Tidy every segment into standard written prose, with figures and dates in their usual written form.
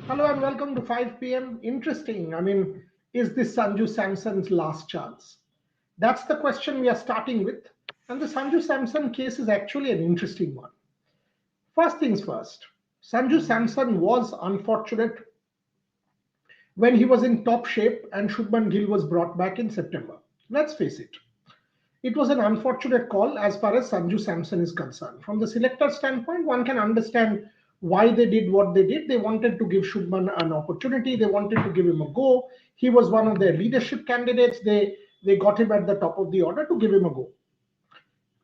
Hello and welcome to 5 p.m. Interesting. Is this Sanju Samson's last chance? That's the question we are starting with. And the Sanju Samson case is actually an interesting one. First things first, Sanju Samson was unfortunate when he was in top shape and Shubman Gill was brought back in September. Let's face it. It was an unfortunate call as far as Sanju Samson is concerned. From the selector standpoint, one can understand why they did what they did. They wanted to give Shubman an opportunity. They wanted to give him a go. He was one of their leadership candidates. They got him at the top of the order to give him a go.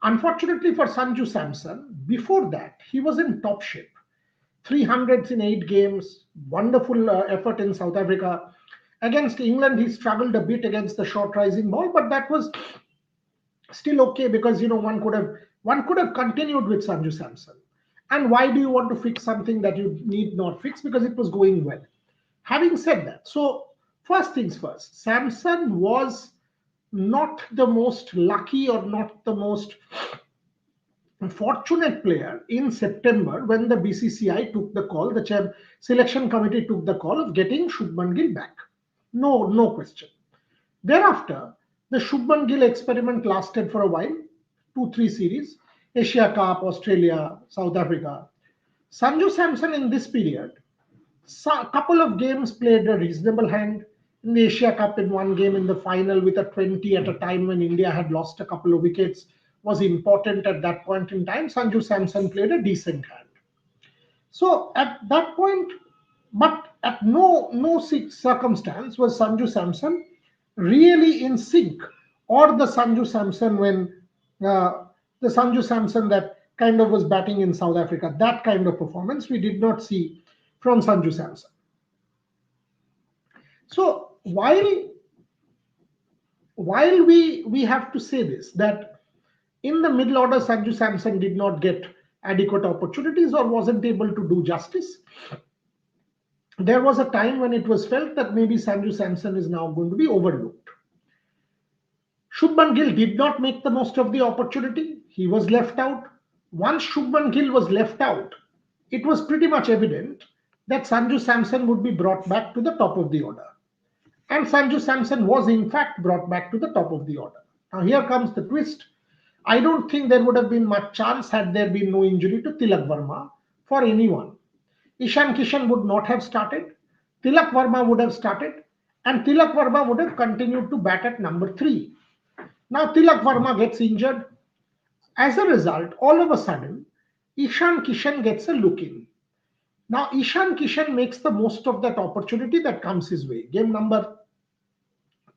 Unfortunately for Sanju Samson, before that, he was in top shape. 300s in 8 games, wonderful effort in South Africa. Against England, he struggled a bit against the short rising ball, but that was still okay because one could have continued with Sanju Samson. And why do you want to fix something that you need not fix? Because it was going well. Having said that, so first things first, Samson was not the most lucky or not the most fortunate player in September when the BCCI took the call, the selection committee took the call of getting Shubman Gill back. No question. Thereafter, the Shubman Gill experiment lasted for a while, 2-3 series, Asia Cup, Australia, South Africa. Sanju Samson in this period, a couple of games played a reasonable hand. In the Asia Cup, in one game in the final with a 20 at a time when India had lost a couple of wickets, was important at that point in time. Sanju Samson played a decent hand. So at that point, but at no circumstance was Sanju Samson really in sync, or the Sanju Samson when the Sanju Samson that kind of was batting in South Africa. That kind of performance we did not see from Sanju Samson. So while we have to say this, that in the middle order Sanju Samson did not get adequate opportunities or wasn't able to do justice, there was a time when it was felt that maybe Sanju Samson is now going to be overlooked. Shubman Gill did not make the most of the opportunity. He was left out. Once Shubman Gill was left out, it was pretty much evident that Sanju Samson would be brought back to the top of the order. And Sanju Samson was in fact brought back to the top of the order. Now here comes the twist. I don't think there would have been much chance had there been no injury to Tilak Verma for anyone. Ishan Kishan would not have started. Tilak Verma would have started. And Tilak Verma would have continued to bat at number 3. Now Tilak Verma gets injured. As a result, all of a sudden, Ishan Kishan gets a look in. Now Ishan Kishan makes the most of that opportunity that comes his way. Game number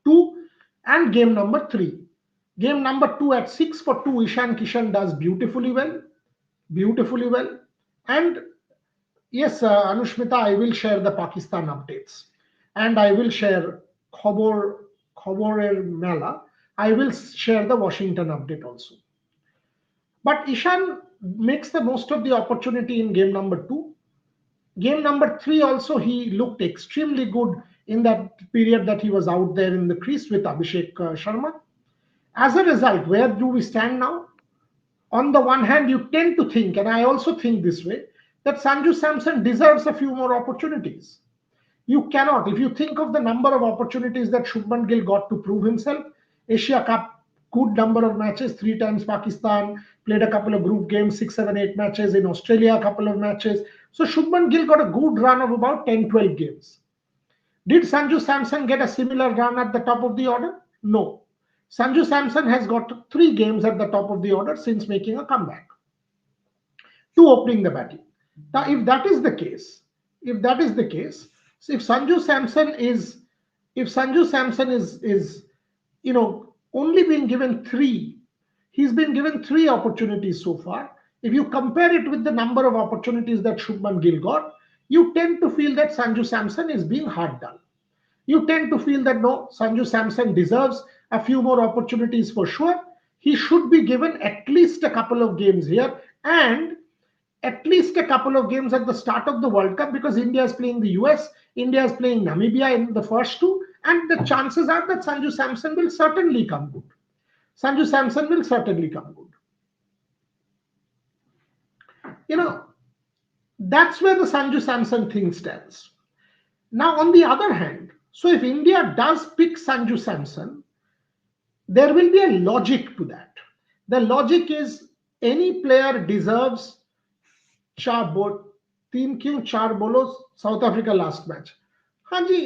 2 and game number 3. Game number 2 at 6 for 2, Ishan Kishan does beautifully well. Beautifully well. And yes, Anushmita, I will share the Pakistan updates. And I will share Khoborer Mela. I will share the Washington update also. But Ishan makes the most of the opportunity in game number 2. Game number 3 also, he looked extremely good in that period that he was out there in the crease with Abhishek Sharma. As a result, where do we stand now? On the one hand, you tend to think, and I also think this way, that Sanju Samson deserves a few more opportunities. You cannot, if you think of the number of opportunities that Shubman Gill got to prove himself, Asia Cup, good number of matches, 3 times Pakistan, played a couple of group games, 6, 7, 8 matches, in Australia, a couple of matches. So Shubman Gill got a good run of about 10, 12 games. Did Sanju Samson get a similar run at the top of the order? No. Sanju Samson has got 3 games at the top of the order since making a comeback, 2 opening the batting. Now, if that is the case, so if Sanju Samson is only been given 3, he's been given 3 opportunities so far. If you compare it with the number of opportunities that Shubman Gill got, you tend to feel that Sanju Samson is being hard done. You tend to feel that no, Sanju Samson deserves a few more opportunities for sure. He should be given at least a couple of games here and at least a couple of games at the start of the World Cup, because India is playing the US, India is playing Namibia in the first 2, and the chances are that Sanju Samson will certainly come good. Sanju Samson will certainly come good. That's where the Sanju Samson thing stands. Now, on the other hand, so if India does pick Sanju Samson, there will be a logic to that. The logic is any player deserves चार बो तीन क्यों चार बोलो south Africa last match हाँ जी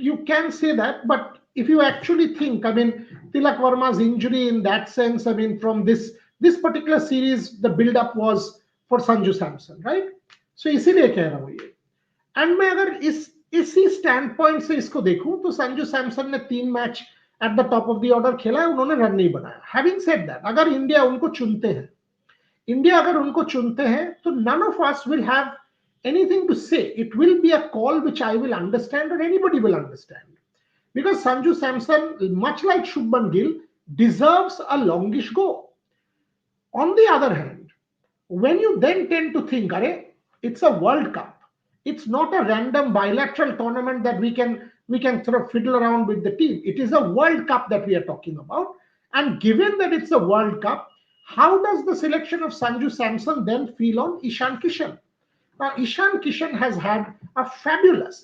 you can say that but if you actually think I mean Tilak Varma's injury in that sense I mean from this particular series the build up was for Sanju Samson right so इसीलिए कह रहा हूँ ये and मैं अगर इसी stand point से इसको देखूं तो संजू सैमसन ने 3 match at the top of the order खेला है उन्होंने रन नहीं बनाया हैविंग सेड दैट अगर इंडिया उनको चुनते हैं इंडिया अगर उनको चुनते हैं तो none of us will have anything to say. It will be a call which I will understand or anybody will understand. Because Sanju Samson, much like Shubman Gill, deserves a longish go. On the other hand, when you then tend to think, it's a World Cup. It's not a random bilateral tournament that we can sort of fiddle around with the team. It is a World Cup that we are talking about. And given that it's a World Cup, how does the selection of Sanju Samson then feel on Ishan Kishan? Now, Ishan Kishan has had a fabulous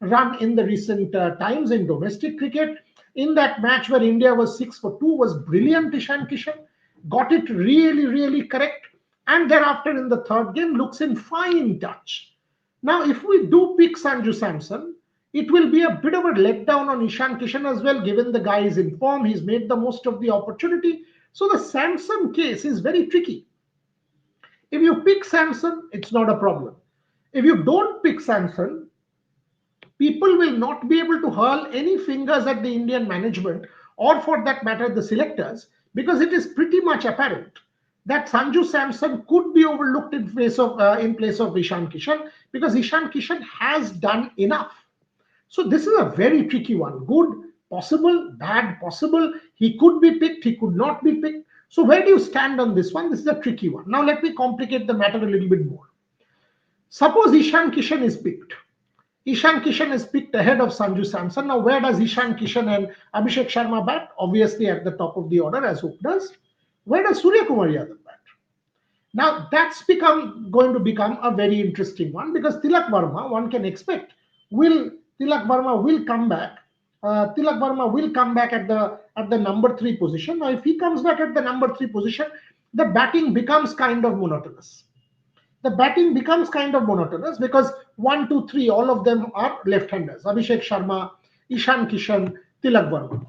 run in the recent times in domestic cricket. In that match where India was 6 for 2 was brilliant. Ishan Kishan got it really, really correct. And thereafter in the third game looks in fine touch. Now, if we do pick Sanju Samson, it will be a bit of a letdown on Ishan Kishan as well, given the guy is in form. He's made the most of the opportunity. So the Samson case is very tricky. If you pick Samson, it's not a problem. If you don't pick Samson, people will not be able to hurl any fingers at the Indian management or for that matter the selectors because it is pretty much apparent that Sanju Samson could be overlooked in place of Ishan Kishan because Ishan Kishan has done enough. So this is a very tricky one. Good, possible, bad, possible. He could be picked, he could not be picked. So where do you stand on this one? This is a tricky one. Now let me complicate the matter a little bit more. Suppose Ishan Kishan is picked. Ishan Kishan is picked ahead of Sanju Samson. Now where does Ishan Kishan and Abhishek Sharma bat? Obviously at the top of the order as Hope does. Where does Surya Kumar Yadav bat? Now that's going to become a very interesting one because Tilak Varma, one can expect, Tilak Varma will come back. Tilak Varma will come back at the number 3 position. Now, if he comes back at the number 3 position, the batting becomes kind of monotonous. Because 1, 2, 3, all of them are left-handers. Abhishek Sharma, Ishan Kishan, Tilak Varma.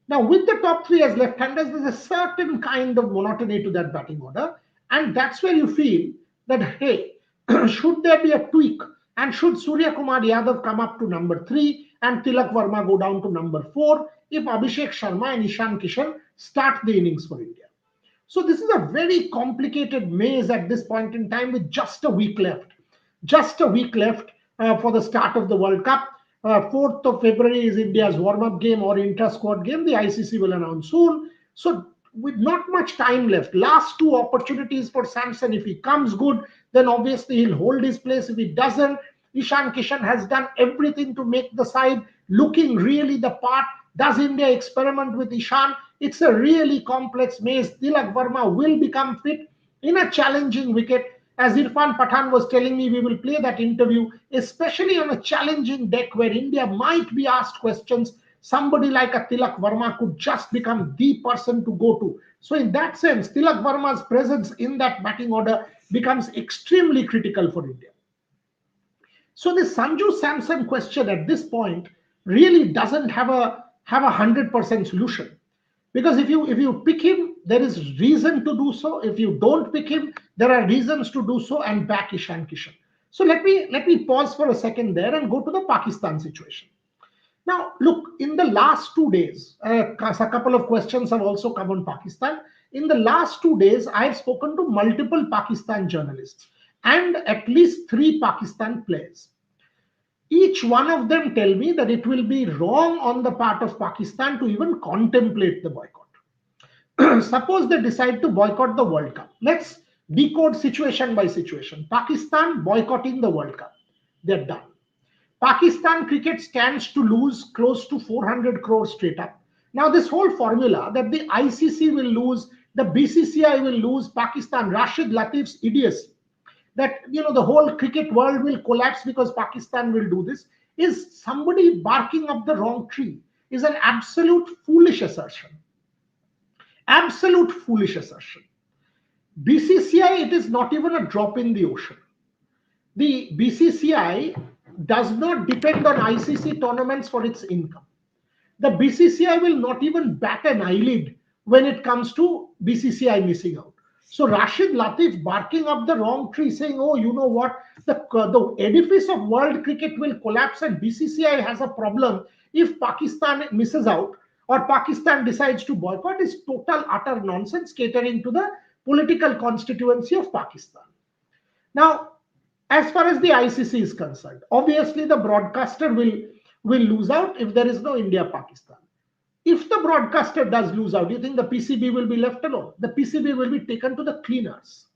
Now, with the top 3 as left-handers, there's a certain kind of monotony to that batting order. And that's where you feel that, hey, should there be a tweak? And should Surya Kumar Yadav come up to number 3 and Tilak Varma go down to number 4 if Abhishek Sharma and Ishan Kishan start the innings for India? So this is a very complicated maze at this point in time with just a week left. For the start of the World Cup. 4th of February is India's warm-up game or intra-squad game. The ICC will announce soon. So with not much time left, last 2 opportunities for Samson. If he comes good, then obviously he'll hold his place. If he doesn't, Ishan Kishan has done everything to make the side looking really the part. Does India experiment with Ishan? It's a really complex maze. Tilak Varma will become fit in a challenging wicket. As Irfan Pathan was telling me, we will play that interview, especially on a challenging deck where India might be asked questions. Somebody like a Tilak Varma could just become the person to go to. So in that sense, Tilak Varma's presence in that batting order becomes extremely critical for India. So the Sanju Samson question at this point really doesn't have a 100% solution. Because if you pick him, there is reason to do so. If you don't pick him, there are reasons to do so and back Ishan Kishan. So let me pause for a second there and go to the Pakistan situation. Now, look, in the last 2 days, a couple of questions have also come on Pakistan. In the last 2 days, I've spoken to multiple Pakistan journalists and at least 3 Pakistan players. Each one of them tell me that it will be wrong on the part of Pakistan to even contemplate the boycott. Suppose they decide to boycott the World Cup. Let's decode situation by situation. Pakistan boycotting the World Cup. They're done. Pakistan cricket stands to lose close to 400 crores straight up. Now, this whole formula that the ICC will lose, the BCCI will lose, Pakistan, Rashid Latif's idiocy. that the whole cricket world will collapse because Pakistan will do this, is somebody barking up the wrong tree, is an absolute foolish assertion. Absolute foolish assertion. BCCI, it is not even a drop in the ocean. The BCCI does not depend on ICC tournaments for its income. The BCCI will not even bat an eyelid when it comes to BCCI missing out. So Rashid Latif barking up the wrong tree, saying, oh, you know what, the edifice of world cricket will collapse and BCCI has a problem if Pakistan misses out or Pakistan decides to boycott, is total, utter nonsense, catering to the political constituency of Pakistan. Now, as far as the ICC is concerned, obviously the broadcaster will lose out if there is no India-Pakistan. If the broadcaster does lose out, do you think the PCB will be left alone? The PCB will be taken to the cleaners.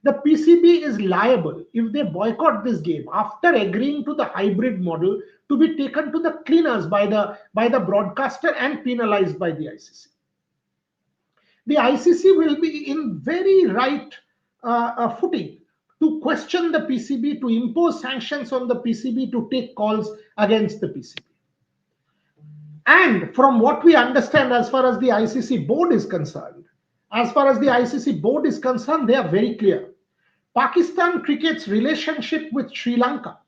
The PCB is liable if they boycott this game after agreeing to the hybrid model to be taken to the cleaners by the broadcaster and penalized by the ICC. The ICC will be in very right footing to question the PCB, to impose sanctions on the PCB, to take calls against the PCB. And from what we understand, as far as the ICC board is concerned, they are very clear. Pakistan cricket's relationship with Sri Lanka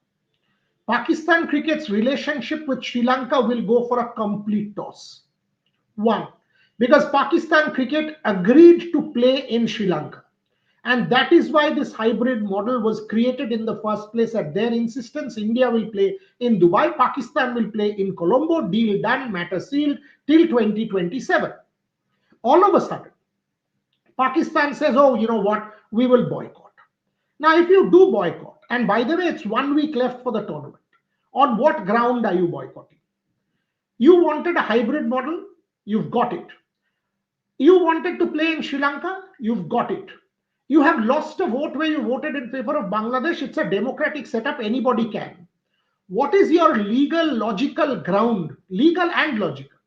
will go for a complete toss. One, because Pakistan cricket agreed to play in Sri Lanka. And that is why this hybrid model was created in the first place. At their insistence, India will play in Dubai, Pakistan will play in Colombo, deal done, matter sealed till 2027. All of a sudden, Pakistan says, oh, you know what, we will boycott. Now, if you do boycott, and by the way, it's 1 week left for the tournament, on what ground are you boycotting? You wanted a hybrid model, you've got it. You wanted to play in Sri Lanka, you've got it. You have lost a vote where you voted in favor of Bangladesh. It's a democratic setup. Anybody can. What is your legal, logical ground? Legal and logical.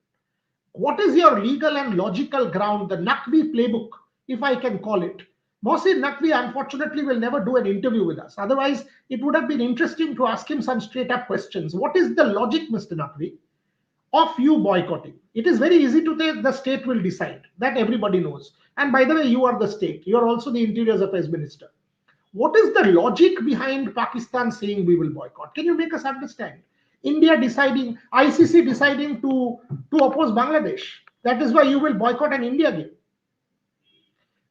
What is your legal and logical ground? The Naqvi playbook, if I can call it. Mohsin Naqvi, unfortunately, will never do an interview with us. Otherwise, it would have been interesting to ask him some straight-up questions. What is the logic, Mr. Naqvi, of you boycotting? It is very easy to say the state will decide. That everybody knows. And by the way, you are the state. You are also the Interior Affairs Minister. What is the logic behind Pakistan saying we will boycott? Can you make us understand? India deciding, ICC deciding to oppose Bangladesh. That is why you will boycott an India game.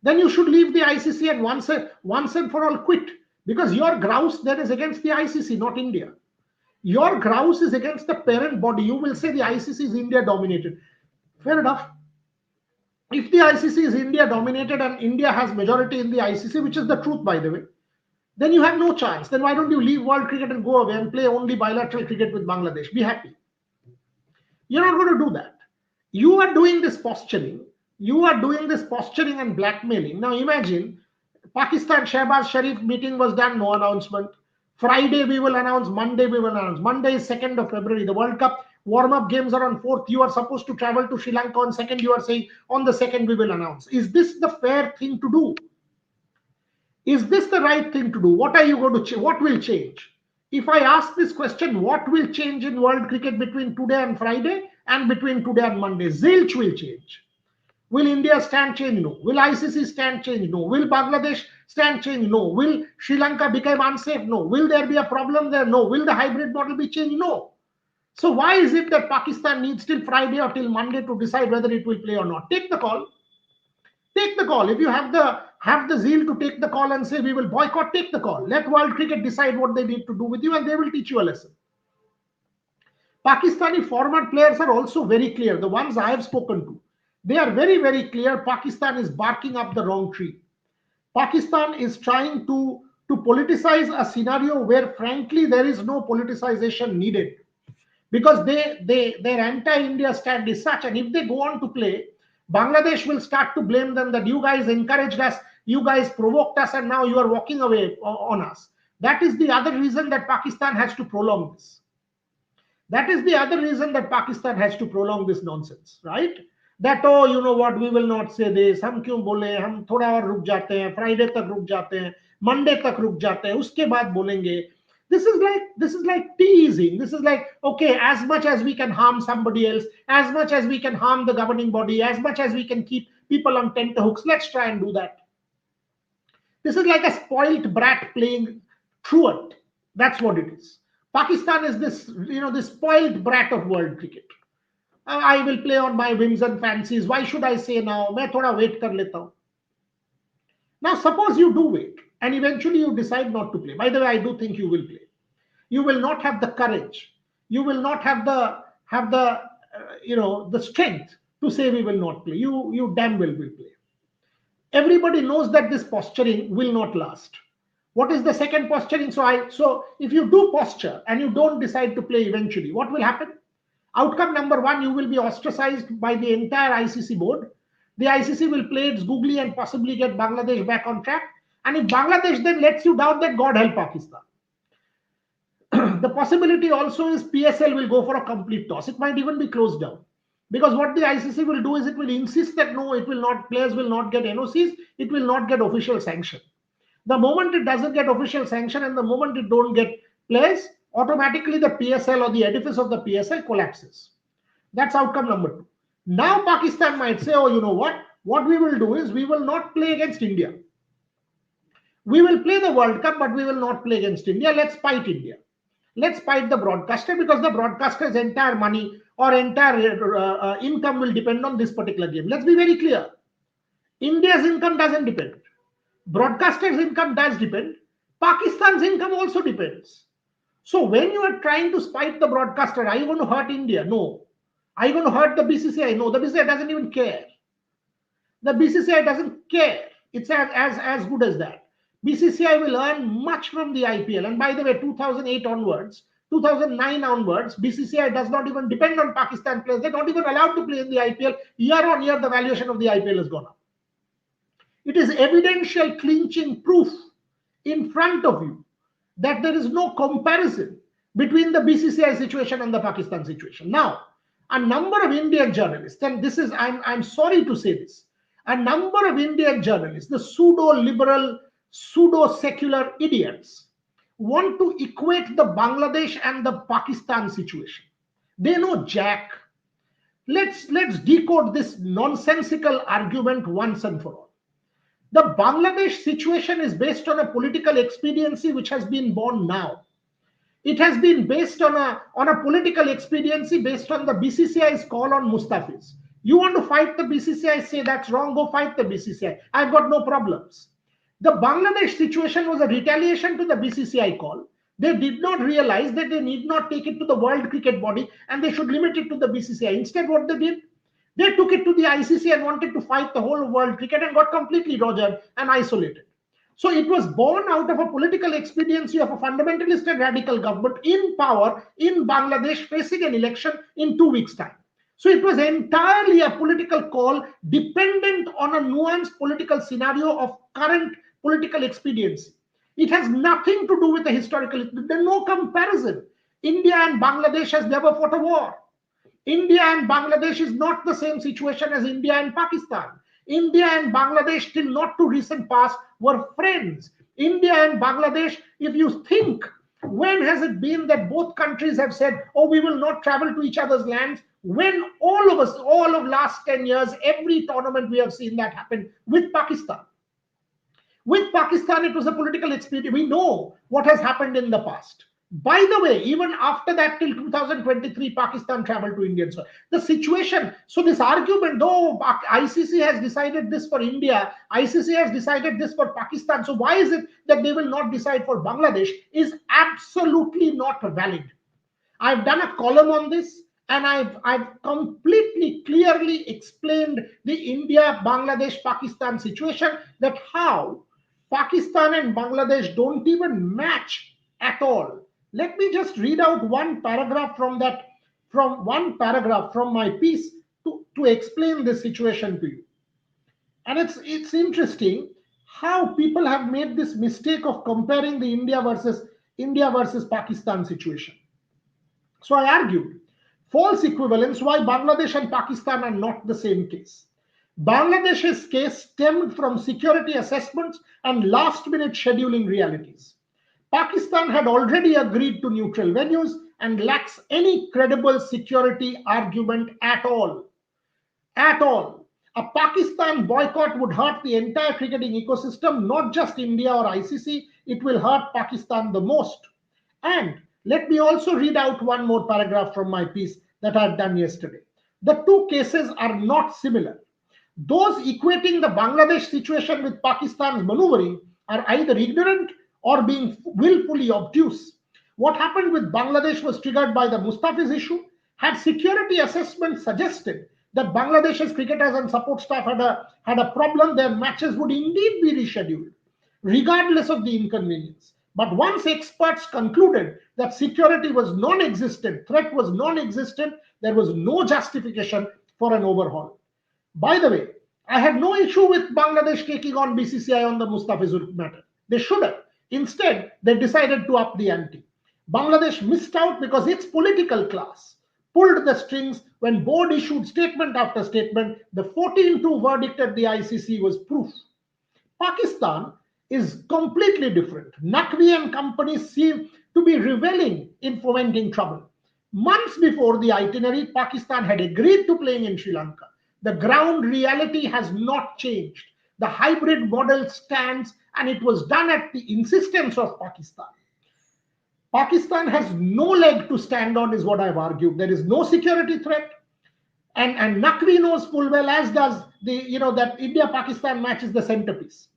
Then you should leave the ICC and once and for all quit. Because your grouse there is against the ICC, not India. Your grouse is against the parent body. You will say the ICC is India dominated. Fair enough. If the ICC is India dominated and India has majority in the ICC, which is the truth, by the way, then you have no chance. Then why don't you leave world cricket and go away and play only bilateral cricket with Bangladesh? Be happy. You're not going to do that. You are doing this posturing. You are doing this posturing and blackmailing. Now imagine, Pakistan Shehbaz Sharif meeting was done, no announcement. Friday we will announce, Monday we will announce. Monday is 2nd of February. The World Cup warm-up games are on 4th. You are supposed to travel to Sri Lanka on 2nd. You are saying on the 2nd we will announce. Is this the fair thing to do? Is this the right thing to do? What are you going to what will change? If I ask this question, what will change in world cricket between today and Friday and between today and Monday? Zilch will change. Will India stand change? No. Will ICC stand change? No. Will Bangladesh stand change? No. Will Sri Lanka become unsafe? No. Will there be a problem there? No. Will the hybrid model be changed? No. So why is it that Pakistan needs till Friday or till Monday to decide whether it will play or not? Take the call. Take the call. If you have the zeal to take the call and say we will boycott, take the call. Let world cricket decide what they need to do with you and they will teach you a lesson. Pakistani former players are also very clear. The ones I have spoken to, they are very, very clear. Pakistan is barking up the wrong tree. Pakistan is trying to politicize a scenario where, frankly, there is no politicization needed. Because their anti-India stand is such, and if they go on to play, Bangladesh will start to blame them that you guys encouraged us, you guys provoked us, and now you are walking away on us. That is the other reason that Pakistan has to prolong this. That is the other reason that Pakistan has to prolong this nonsense, right? That, oh, you know what, we will not say this, hum kyun bole, hum thoda aur ruk jate hain, Friday tak ruk jate hain, Monday तक रुक जाते हैं, उसके बाद बोलेंगे. This is like teasing. This is like, okay, as much as we can harm somebody else, as much as we can harm the governing body, as much as we can keep people on tenterhooks, let's try and do that. This is like a spoilt brat playing truant. That's what it is. Pakistan is this spoiled brat of world cricket. I will play on my whims and fancies. Why should I say now? मैं थोड़ा wait कर लेता हूँ. Now, suppose you do wait and eventually you decide not to play. By the way, I do think you will play. You will not have the courage. You will not have the strength to say we will not play. You damn well will play. Everybody knows that this posturing will not last. What is the second posturing? So if you do posture and you don't decide to play eventually, what will happen? Outcome number one, you will be ostracized by the entire ICC board. The ICC will play its googly and possibly get Bangladesh back on track. And if Bangladesh then lets you down, then God help Pakistan. The possibility also is PSL will go for a complete toss. It might even be closed down. Because what the ICC will do is it will insist that no, it will not, players will not get NOCs, it will not get official sanction. The moment it doesn't get official sanction and the moment it don't get players, automatically the PSL or the edifice of the PSL collapses. That's outcome number two. Now Pakistan might say, oh, you know what? What we will do is we will not play against India. We will play the World Cup, but we will not play against India. Let's spite India. Let's spite the broadcaster, because the broadcaster's entire money or entire income will depend on this particular game. Let's be very clear. India's income doesn't depend. Broadcaster's income does depend. Pakistan's income also depends. So when you are trying to spite the broadcaster, are you going to hurt India? No. Are you going to hurt the BCCI? No. The BCCI doesn't even care. The BCCI doesn't care. It's as good as that. BCCI will earn much from the IPL. And by the way, 2008 onwards, 2009 onwards, BCCI does not even depend on Pakistan players. They're not even allowed to play in the IPL. Year on year, the valuation of the IPL has gone up. It is evidential clinching proof in front of you that there is no comparison between the BCCI situation and the Pakistan situation. Now, a number of Indian journalists, and this is, I'm sorry to say this, a number of Indian journalists, the pseudo-liberal, pseudo-secular idiots, want to equate the Bangladesh and the Pakistan situation. They know jack. Let's decode this nonsensical argument once and for all. The Bangladesh situation is based on a political expediency which has been born now. It has been based on a political expediency based on the BCCI's call on Mustafiz. You want to fight the BCCI, say that's wrong, go fight the BCCI. I've got no problems. The Bangladesh situation was a retaliation to the BCCI call. They did not realize that they need not take it to the World Cricket Body and they should limit it to the BCCI. Instead, what they did, they took it to the ICC and wanted to fight the whole of world cricket and got completely rogered and isolated. So it was born out of a political expediency of a fundamentalist and radical government in power in Bangladesh facing an election in 2 weeks' time. So it was entirely a political call dependent on a nuanced political scenario of current political expediency. It has nothing to do with the historical. There's no comparison. India and Bangladesh has never fought a war. India and Bangladesh is not the same situation as India and Pakistan. India and Bangladesh, till not too recent past, were friends. India and Bangladesh, if you think, when has it been that both countries have said, oh, we will not travel to each other's lands? When all of us, all of last 10 years, every tournament we have seen that happen with Pakistan. With Pakistan, it was a political expediency. We know what has happened in the past. By the way, even after that, till 2023, Pakistan traveled to India. So the situation, so this argument, though ICC has decided this for India, ICC has decided this for Pakistan, so why is it that they will not decide for Bangladesh, is absolutely not valid. I've done a column on this, and I've completely clearly explained the India, Bangladesh, Pakistan situation, that how Pakistan and Bangladesh don't even match at all. Let me just read out one paragraph from my piece to explain this situation to you. And it's interesting how people have made this mistake of comparing the India versus Pakistan situation. So I argued false equivalence, why Bangladesh and Pakistan are not the same case. Bangladesh's case stemmed from security assessments and last minute scheduling realities. Pakistan had already agreed to neutral venues and lacks any credible security argument at all. At all. A Pakistan boycott would hurt the entire cricketing ecosystem, not just India or ICC. It will hurt Pakistan the most. And let me also read out one more paragraph from my piece that I had done yesterday. The two cases are not similar. Those equating the Bangladesh situation with Pakistan's maneuvering are either ignorant or being willfully obtuse. What happened with Bangladesh was triggered by the Mustafiz issue. Had security assessment suggested that Bangladesh's cricketers and support staff had a problem, their matches would indeed be rescheduled, regardless of the inconvenience. But once experts concluded that security was non existent, threat was non existent, there was no justification for an overhaul. By the way, I had no issue with Bangladesh taking on BCCI on the Mustafizur matter. They should have. Instead, they decided to up the ante. Bangladesh missed out because its political class pulled the strings when board issued statement after statement. The 14-2 verdict at the ICC was proof. Pakistan is completely different. Naqvi and company seem to be reveling in fomenting trouble. Months before the itinerary, Pakistan had agreed to playing in Sri Lanka. The ground reality has not changed. The hybrid model stands, and it was done at the insistence of Pakistan. Pakistan has no leg to stand on, is what I've argued. There is no security threat. And Naqvi knows full well, as does that India-Pakistan match is the centerpiece.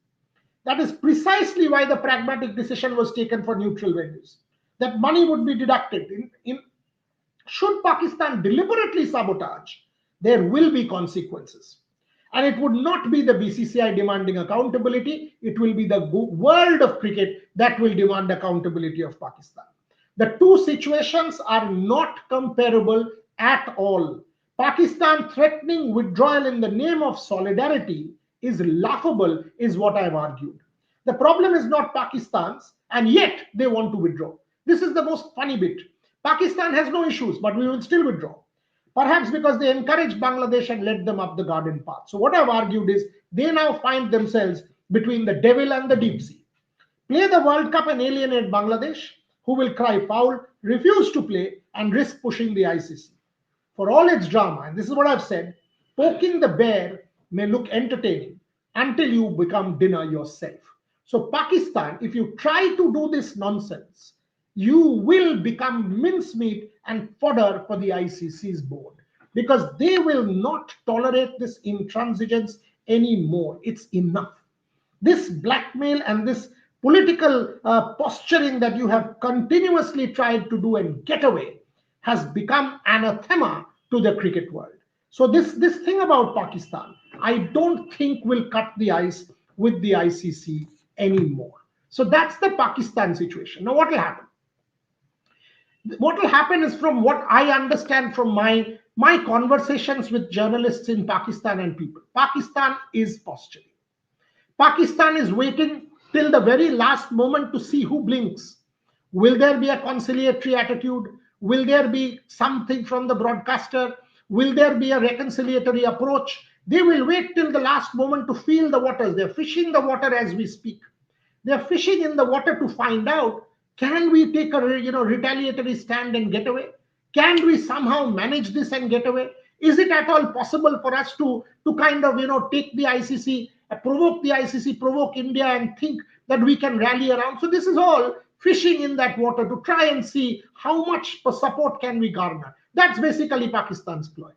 That is precisely why the pragmatic decision was taken for neutral venues. That money would be deducted. Should Pakistan deliberately sabotage, there will be consequences. And it would not be the BCCI demanding accountability. It will be the world of cricket that will demand accountability of Pakistan. The two situations are not comparable at all. Pakistan threatening withdrawal in the name of solidarity is laughable, is what I've argued. The problem is not Pakistan's, and yet they want to withdraw. This is the most funny bit. Pakistan has no issues, but we will still withdraw. Perhaps because they encouraged Bangladesh and led them up the garden path. So what I've argued is they now find themselves between the devil and the deep sea. Play the World Cup and alienate Bangladesh, who will cry foul, refuse to play, and risk pushing the ICC. For all its drama, and this is what I've said, poking the bear may look entertaining until you become dinner yourself. So Pakistan, if you try to do this nonsense, you will become mincemeat and fodder for the ICC's board, because they will not tolerate this intransigence anymore. It's enough. This blackmail and this political posturing that you have continuously tried to do and get away has become anathema to the cricket world. So this thing about Pakistan, I don't think will cut the ice with the ICC anymore. So that's the Pakistan situation. Now what will happen? What will happen is, from what I understand from my conversations with journalists in Pakistan and people, Pakistan is posturing. Pakistan is waiting till the very last moment to see who blinks. Will there be a conciliatory attitude? Will there be something from the broadcaster? Will there be a reconciliatory approach? They will wait till the last moment to feel the waters. They're fishing the water as we speak. They're fishing in the water to find out, can we take a retaliatory stand and get away? Can we somehow manage this and get away? Is it at all possible for us to kind of take the ICC, provoke the ICC, provoke India, and think that we can rally around? So this is all fishing in that water to try and see how much support can we garner. That's basically Pakistan's ploy.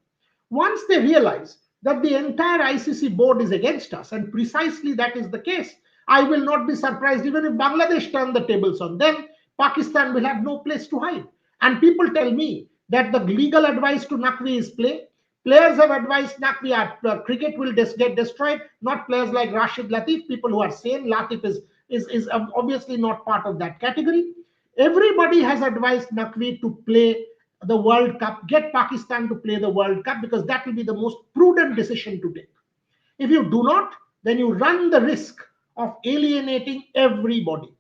Once they realize that the entire ICC board is against us, and precisely that is the case, I will not be surprised even if Bangladesh turn the tables on them. Pakistan will have no place to hide. And people tell me that the legal advice to Naqvi is play. Players have advised Naqvi cricket will get destroyed, not players like Rashid Latif, people who are sane. Latif is obviously not part of that category. Everybody has advised Naqvi to play the World Cup, get Pakistan to play the World Cup, because that will be the most prudent decision to take. If you do not, then you run the risk of alienating everybody.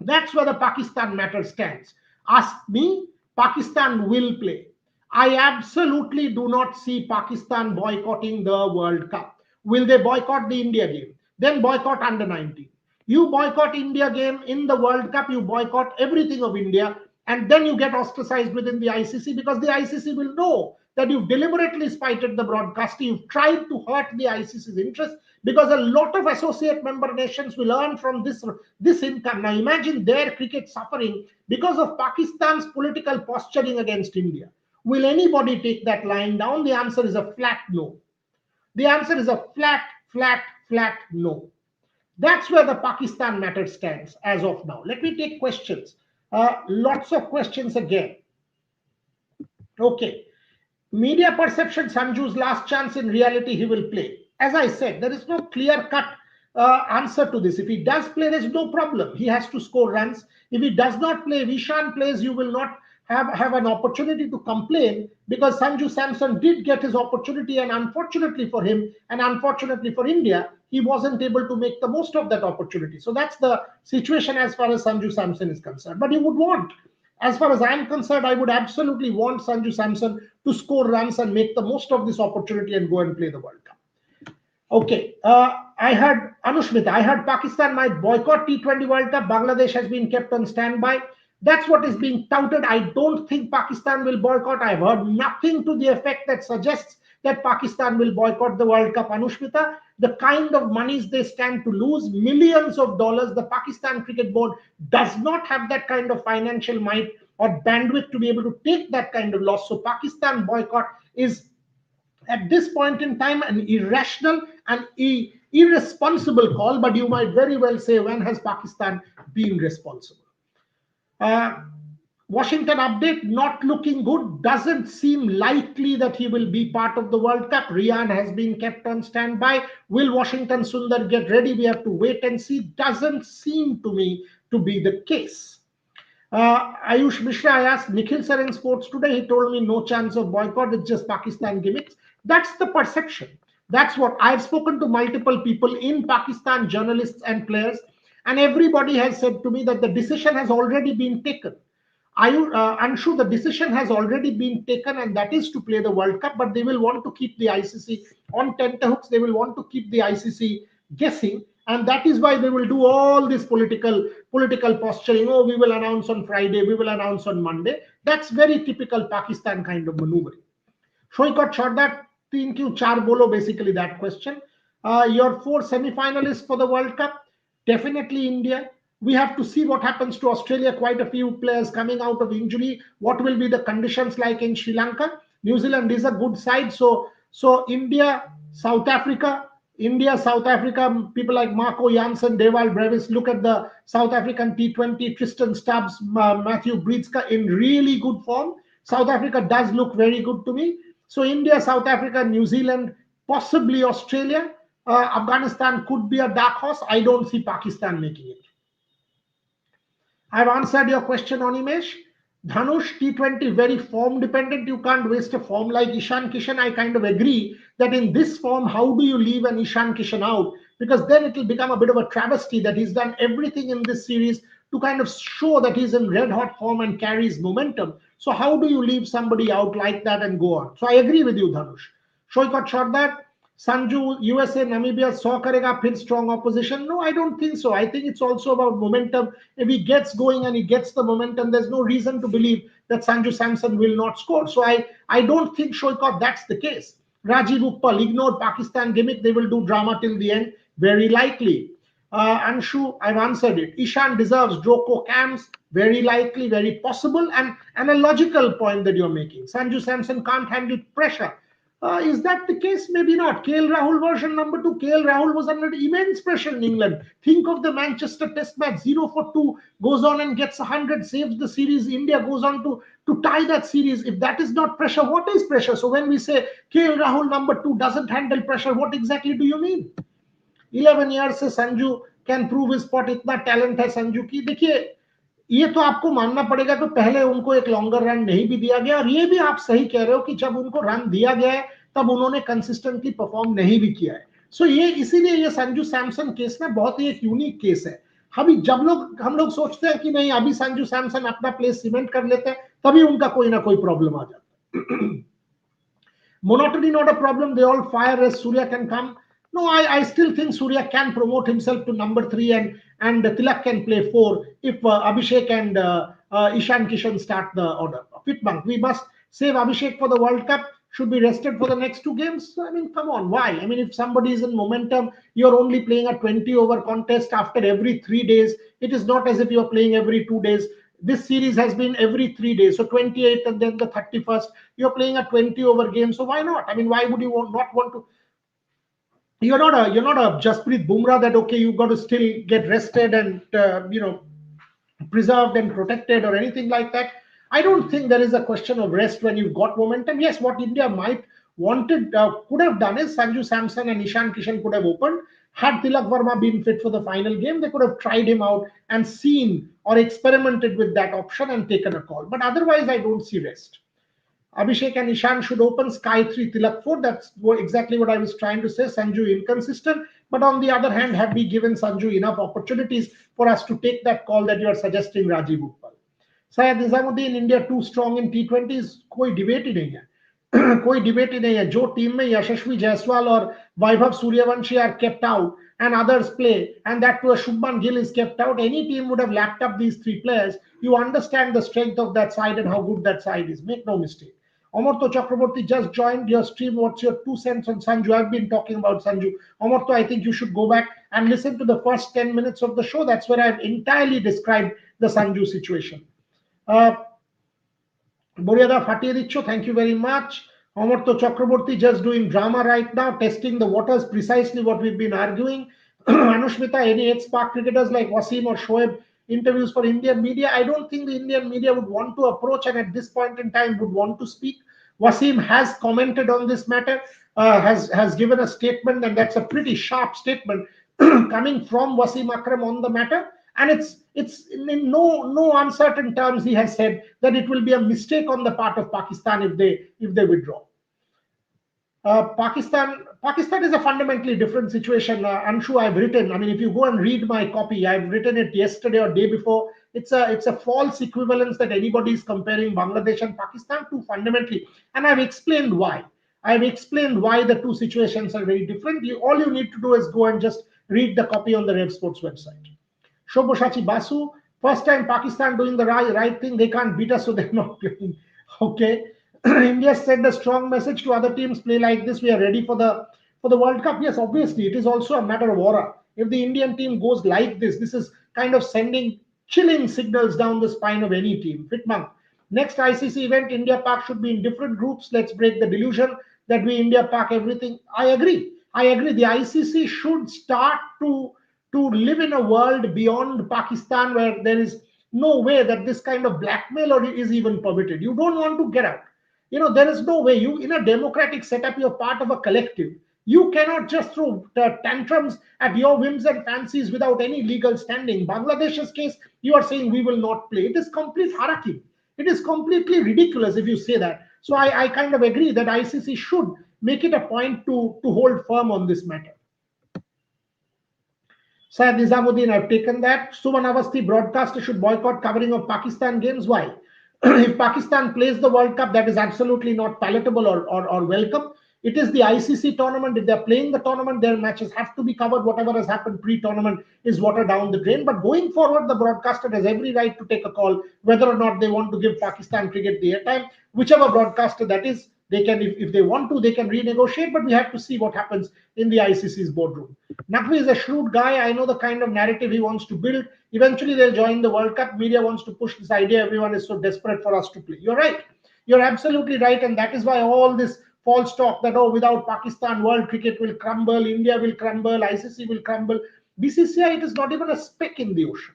That's where the Pakistan matter stands. Ask me, Pakistan will play. I absolutely do not see Pakistan boycotting the World Cup. Will they boycott the India game? Then boycott under 19. You boycott India game in the World Cup, you boycott everything of India, and then you get ostracized within the ICC because the ICC will know that you've deliberately spited the broadcaster, you've tried to hurt the ICC's interest because a lot of associate member nations will earn from this income. Now imagine their cricket suffering because of Pakistan's political posturing against India. Will anybody take that line down? The answer is a flat no. The answer is a flat no. That's where the Pakistan matter stands as of now. Let me take questions. Lots of questions again. Okay. Media perception, Sanju's last chance. In reality, he will play. As I said, there is no clear cut answer to this. If he does play, there's no problem. He has to score runs. If he does not play, if Ishan plays, you will not have an opportunity to complain because Sanju Samson did get his opportunity, and unfortunately for him and unfortunately for India, he wasn't able to make the most of that opportunity. So that's the situation as far as Sanju Samson is concerned. But he would want, as far as I'm concerned, I would absolutely want Sanju Samson to score runs and make the most of this opportunity and go and play the World Cup. Okay, I heard Anushmita, I heard Pakistan might boycott T20 World Cup. Bangladesh has been kept on standby. That's what is being touted. I don't think Pakistan will boycott. I've heard nothing to the effect that suggests that Pakistan will boycott the World Cup. Anushmita, the kind of monies they stand to lose, millions of dollars, the Pakistan Cricket Board does not have that kind of financial might or bandwidth to be able to take that kind of loss. So Pakistan boycott is at this point in time an irrational and irresponsible call, but you might very well say, when has Pakistan been responsible? Washington update, not looking good. Doesn't seem likely that he will be part of the World Cup. Rian has been kept on standby. Will Washington Sundar get ready? We have to wait and see. Doesn't seem to me to be the case. Ayush Mishra, I asked Nikhil sir in Sports Today. He told me no chance of boycott. It's just Pakistan gimmicks. That's the perception. That's what I've spoken to multiple people in Pakistan, journalists and players, and everybody has said to me that the decision has already been taken. I'm sure the decision has already been taken, and that is to play the World Cup, but they will want to keep the ICC on tenterhooks. They will want to keep the ICC guessing, and that is why they will do all this political posturing. Oh, we will announce on Friday, we will announce on Monday. That's very typical Pakistan kind of maneuvering. Shoykot Shardat, 3 Q 4 bolo, basically that question. Your 4 semi-finalists for the World Cup, definitely India. We have to see what happens to Australia. Quite a few players coming out of injury. What will be the conditions like in Sri Lanka? New Zealand is a good side. So India, South Africa, people like Marco Jansen, Dewald Brevis. Look at the South African T20, Tristan Stubbs, Matthew Breedska in really good form. South Africa does look very good to me. So India, South Africa, New Zealand, possibly Australia. Afghanistan could be a dark horse. I don't see Pakistan making it. I've answered your question on Imesh. Dhanush, T20 very form dependent. You can't waste a form like Ishan Kishan. I kind of agree that in this form, how do you leave an Ishan Kishan out? Because then it will become a bit of a travesty that he's done everything in this series to kind of show that he's in red hot form and carries momentum. So how do you leave somebody out like that and go on? So I agree with you, Dhanush. Shoykot Shardat, Sanju, USA, Namibia, 100 karega, फिर strong opposition. No, I don't think so. I think it's also about momentum. If he gets going and he gets the momentum, there's no reason to believe that Sanju Samson will not score. So I don't think, Shoykot, that's the case. Rajiv Uppal, ignore Pakistan gimmick. They will do drama till the end. Very likely. Anshu, I've answered it. Ishan deserves Joko Cams. Very likely, very possible, and a logical point that you're making. Sanju Samson can't handle pressure. Is that the case? Maybe not. KL Rahul version number 2. KL Rahul was under immense pressure in England. Think of the Manchester Test match, 0 for 2, goes on and gets 100, saves the series. India goes on to tie that series. If that is not pressure, what is pressure? So when we say KL Rahul number 2 doesn't handle pressure, what exactly do you mean? 11 years से Sanju can prove his spot. इतना talent है संजू की. देखिए, ये तो आपको मानना पड़ेगा कि पहले उनको एक लॉन्गर रन नहीं भी दिया गया, और ये भी आप सही कह रहे हो कि जब उनको रन दिया गया है तब उन्होंने कंसिस्टेंटली परफॉर्म नहीं भी किया है. सो ये इसीलिए ये संजू सैमसन केस ना बहुत ही एक यूनिक केस है. अभी जब हम लोग सोचते हैं कि नहीं अभी संजू सैमसन अपना प्लेस सीमेंट कर लेते हैं, तभी उनका कोई ना कोई प्रॉब्लम आ जाता है. Monotony not a problem. They all fire as Surya can come. No, I still think Surya can promote himself to number three, and Tilak can play four if Abhishek and Ishan Kishan start the order. Pitbank, we must save Abhishek for the World Cup. Should be rested for the next two games. I mean, come on, why? I mean, if somebody is in momentum, you're only playing a 20 over contest after every 3 days. It is not as if you're playing every 2 days. This series has been every 3 days. So 28th and then the 31st, you're playing a 20 over game. So why not? I mean, why would you not want to? You're not a Jasprit Bumrah that okay, you've got to still get rested and preserved and protected or anything like that. I don't think there is a question of rest when you've got momentum. Yes, what India might wanted could have done is Sanju Samson and Ishan Kishan could have opened. Had Tilak Verma been fit for the final game, they could have tried him out and seen or experimented with that option and taken a call. But otherwise, I don't see rest. Abhishek and Ishan should open Sky 3 Tilak 4. That's exactly what I was trying to say. Sanju inconsistent. But on the other hand, have we given Sanju enough opportunities for us to take that call that you are suggesting, Rajiv Uppal? शायद Nizamuddin India too strong in T20s कोई debate ही नहीं है कोई debate ही नहीं है जो team में यशस्वी जायसवाल और Vaibhav Suryavanshi are kept out and others play and that to a Shubman Gill is kept out, any team would have lapped up these three players. You understand the strength of that side and how good that side is, make no mistake. Amarto Chakraborty just joined your stream. What's your 2 cents on Sanju? I've been talking about Sanju. Amarto, I think you should go back and listen to the first 10 minutes of the show. That's where I've entirely described the Sanju situation. Boriada Fatiricho, thank you very much. Amarto Chakraborty just doing drama right now, testing the waters, precisely what we've been arguing. Anushmita, any 8 Spark cricketers like Wasim or Shoaib interviews for Indian media? I don't think the Indian media would want to approach and at this point in time would want to speak. Wasim has commented on this matter, has given a statement, and that's a pretty sharp statement coming from Wasim Akram on the matter. And it's in no uncertain terms he has said that it will be a mistake on the part of Pakistan if they withdraw. Pakistan is a fundamentally different situation. Anshu, I've written. I mean, if you go and read my copy, I've written it yesterday or day before. It's a false equivalence that anybody is comparing Bangladesh and Pakistan to fundamentally, and I've explained why. I've explained why the two situations are very different. All you need to do is go and just read the copy on the Rev Sports website. Shoboshachi Basu, first time Pakistan doing the right thing. They can't beat us, so they're not playing. Okay. India sent a strong message to other teams: play like this. We are ready for the World Cup. Yes, obviously, it is also a matter of aura. If the Indian team goes like this is kind of sending chilling signals down the spine of any team. Fitman. Next ICC event, India Park should be in different groups. Let's break the delusion that we India Park everything. I agree. The ICC should start to live in a world beyond Pakistan where there is no way that this kind of blackmail or is even permitted. You don't want to get out. There is no way. You, in a democratic setup, you're part of a collective. You cannot just throw tantrums at your whims and fancies without any legal standing. Bangladesh's case, you are saying we will not play. It is complete harakiri. It is completely ridiculous if you say that. So I kind of agree that ICC should make it a point to hold firm on this matter. Syed Nizamuddin, I've taken that. Suman Avasti, broadcaster should boycott covering of Pakistan games. Why? If Pakistan plays the World Cup, that is absolutely not palatable or welcome. It is the ICC tournament. If they're playing the tournament, their matches have to be covered. Whatever has happened pre-tournament is water down the drain. But going forward, the broadcaster has every right to take a call whether or not they want to give Pakistan cricket the airtime. Whichever broadcaster that is, they can, if they want to, they can renegotiate. But we have to see what happens in the ICC's boardroom. Naqvi is a shrewd guy. I know the kind of narrative he wants to build. Eventually, they'll join the World Cup. Media wants to push this idea. Everyone is so desperate for us to play. You're right. You're absolutely right. And that is why all this false talk that, oh, without Pakistan, world cricket will crumble, India will crumble, ICC will crumble. BCCI, it is not even a speck in the ocean.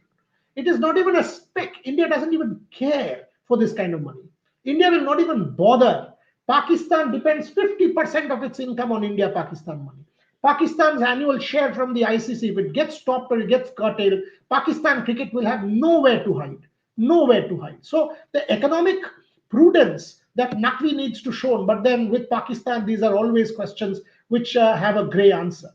It is not even a speck. India doesn't even care for this kind of money. India will not even bother. Pakistan depends 50% of its income on India-Pakistan money. Pakistan's annual share from the ICC, if it gets stopped or it gets curtailed, Pakistan cricket will have nowhere to hide. Nowhere to hide. So the economic prudence that Naqvi needs to show, but then with Pakistan, these are always questions which have a grey answer.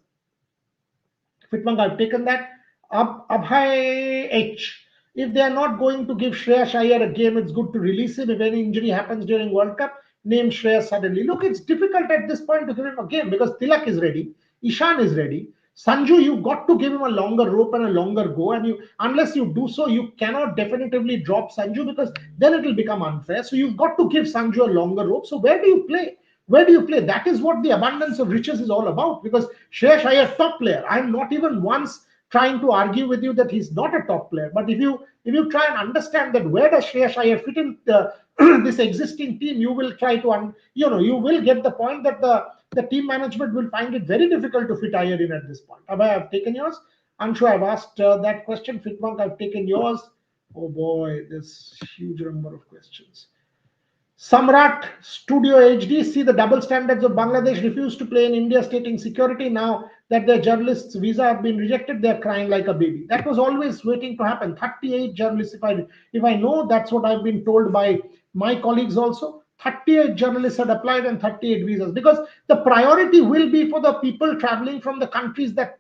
Fitmang, I've taken that. Abhay H. If they are not going to give Shreyas Iyer a game, it's good to release him. If any injury happens during World Cup, name Shreyas suddenly. Look, it's difficult at this point to give him a game because Tilak is ready, Ishan is ready. Sanju, you've got to give him a longer rope and a longer go. And you, unless you do so, you cannot definitively drop Sanju because then it will become unfair. So you've got to give Sanju a longer rope. So where do you play? Where do you play? That is what the abundance of riches is all about. Because Shreyas Iyer, top player. I'm not even once trying to argue with you that he's not a top player. But if you try and understand that where does Shreyas Iyer fit in this existing team, you will try to you will get the point that the team management will find it very difficult to fit Iyer in at this point. Abhay, I've taken yours. I'm sure I've asked that question. Fitmonk, I've taken yours. Oh boy, this huge number of questions. Samrat Studio HD, see the double standards of Bangladesh, refused to play in India, stating security. Now that their journalists' visa have been rejected, they're crying like a baby. That was always waiting to happen. 38 journalists, if I know, that's what I've been told by my colleagues also. 38 journalists had applied and 38 visas because the priority will be for the people traveling from the countries that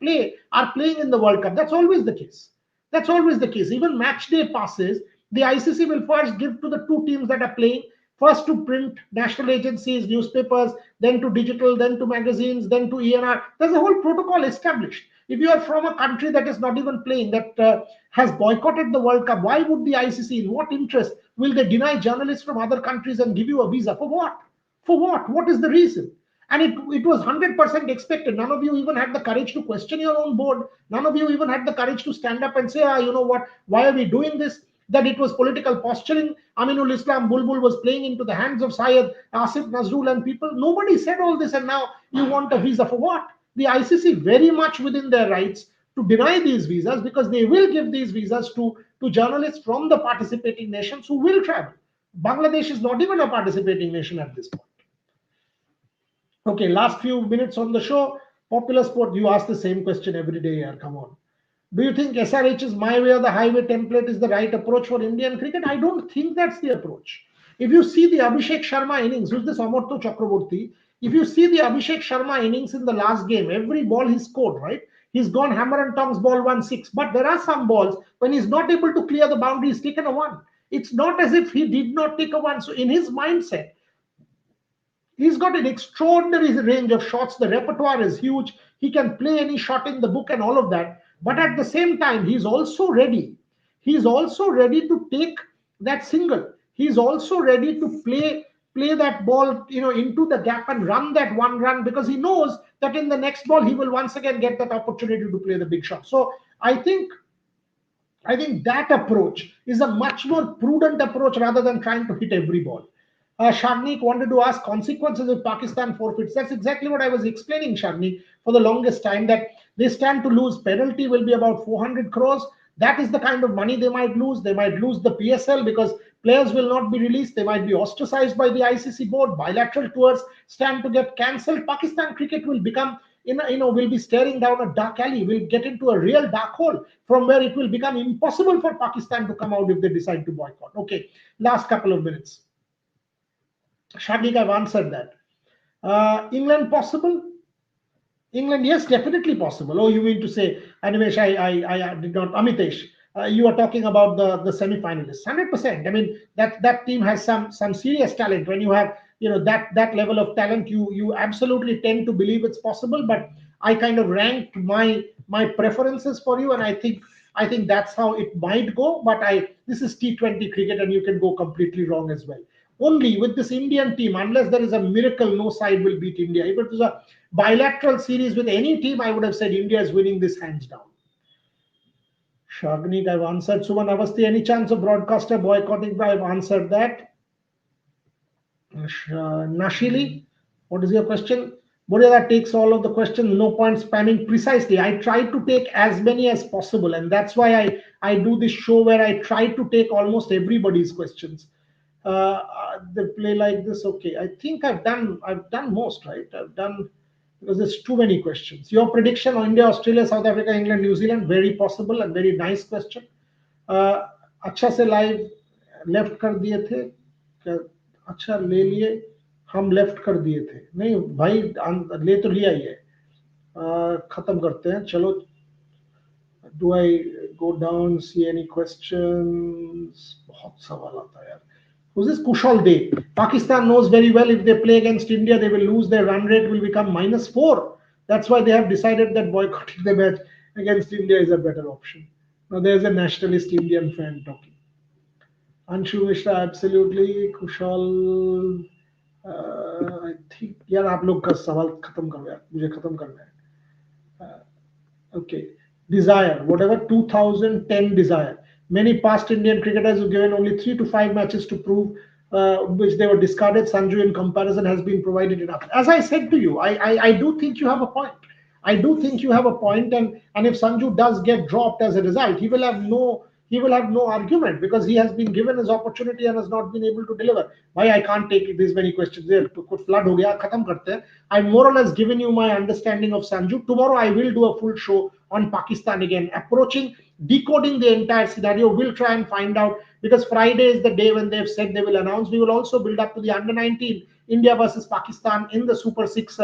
are playing in the World Cup. That's always the case. That's always the case. Even match day passes, the ICC will first give to the two teams that are playing, first to print national agencies, newspapers, then to digital, then to magazines, then to ENR. There's a whole protocol established. If you are from a country that is not even playing, that has boycotted the World Cup, why would the ICC, in what interest will they deny journalists from other countries and give you a visa? For what? For what? What is the reason? And it was 100% expected. None of you even had the courage to question your own board. None of you even had the courage to stand up and say, you know what, why are we doing this? That it was political posturing. Aminul Islam Bulbul was playing into the hands of Syed, Asif Nazrul and people. Nobody said all this, and now you want a visa for what? The ICC very much within their rights to deny these visas because they will give these visas to journalists from the participating nations who will travel. Bangladesh is not even a participating nation at this point. Okay, last few minutes on the show. Popular sport, you ask the same question every day here. Come on. Do you think SRH's my way or the highway template is the right approach for Indian cricket? I don't think that's the approach. If you see the Abhishek Sharma innings, who's this Amartya Chakraborty? If you see the Abhishek Sharma innings in the last game, every ball he scored, right? He's gone hammer and tongs ball 1-6. But there are some balls when he's not able to clear the boundary, he's taken a one. It's not as if he did not take a one. So in his mindset, he's got an extraordinary range of shots. The repertoire is huge. He can play any shot in the book and all of that. But at the same time, he's also ready. He's also ready to take that single. He's also ready to play that ball, into the gap and run that one run because he knows that in the next ball he will once again get that opportunity to play the big shot. So I think that approach is a much more prudent approach rather than trying to hit every ball. Sharnik wanted to ask consequences if Pakistan forfeits. That's exactly what I was explaining, Sharnik, for the longest time, that they stand to lose. Penalty will be about 400 crores. That is the kind of money they might lose. They might lose the PSL because players will not be released. They might be ostracized by the ICC board. Bilateral tours stand to get cancelled. Pakistan cricket will become, will be staring down a dark alley. Will get into a real dark hole from where it will become impossible for Pakistan to come out if they decide to boycott. Okay, last couple of minutes. Shadik, I've answered that. England possible? England, yes, definitely possible. Oh, you mean to say, Animesh, I did not. Amitesh, you are talking about the semi-finalists. 100%. I mean, that team has some serious talent. When you have that level of talent, you absolutely tend to believe it's possible. But I kind of ranked my preferences for you, and I think that's how it might go. But this is T20 cricket, and you can go completely wrong as well. Only with this Indian team, unless there is a miracle, no side will beat India. If it was a bilateral series with any team, I would have said India is winning this hands down. Shagnik, I've answered. Suman Avasti, any chance of broadcaster boycotting? I've answered that. Nashili, what is your question? Boria takes all of the questions, no point spamming. Precisely, I try to take as many as possible, and that's why I do this show where I try to take almost everybody's questions. They play like this. Okay, I think I've done most, right? I've done, because there's too many questions. Your prediction on India, Australia, South Africa, England, New Zealand, very possible and very nice question. अच्छा से live left कर दिए थे, अच्छा ले लिए, हम left कर दिए थे, नहीं भाई ले तो लिया ही है, खत्म करते हैं, चलो. Do I go down, see any questions? बहुत सवाल आता है यार. Who's this? Kushal Dev. Pakistan knows very well if they play against India, they will lose. Their run rate will become -4. That's why they have decided that boycotting the match against India is a better option. Now there's a nationalist Indian fan talking. Anshu Mishra, absolutely. Kushal, I think यार आप लोग का सवाल खत्म करो यार मुझे खत्म करना है. Okay. Desire, whatever 2010 desire. Many past Indian cricketers who given only 3 to 5 matches to prove which they were discarded. Sanju, in comparison, has been provided enough. As I said to you, I do think you have a point. I do think you have a point, and if Sanju does get dropped as a result, he will have no argument because he has been given his opportunity and has not been able to deliver. Why I can't take these many questions there. कुछ flood हो गया खत्म करते हैं. I more or less given you my understanding of Sanju. Tomorrow I will do a full show on Pakistan again, approaching, decoding the entire scenario. We'll try and find out because Friday is the day when they've said they will announce. We will also build up to the under 19 India versus Pakistan in the Super 6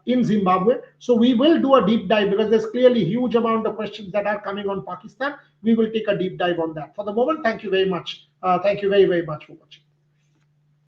in Zimbabwe. So we will do a deep dive because there's clearly huge amount of questions that are coming on Pakistan. We will take a deep dive on that. For the moment, thank you very much. Thank you very, very much for watching.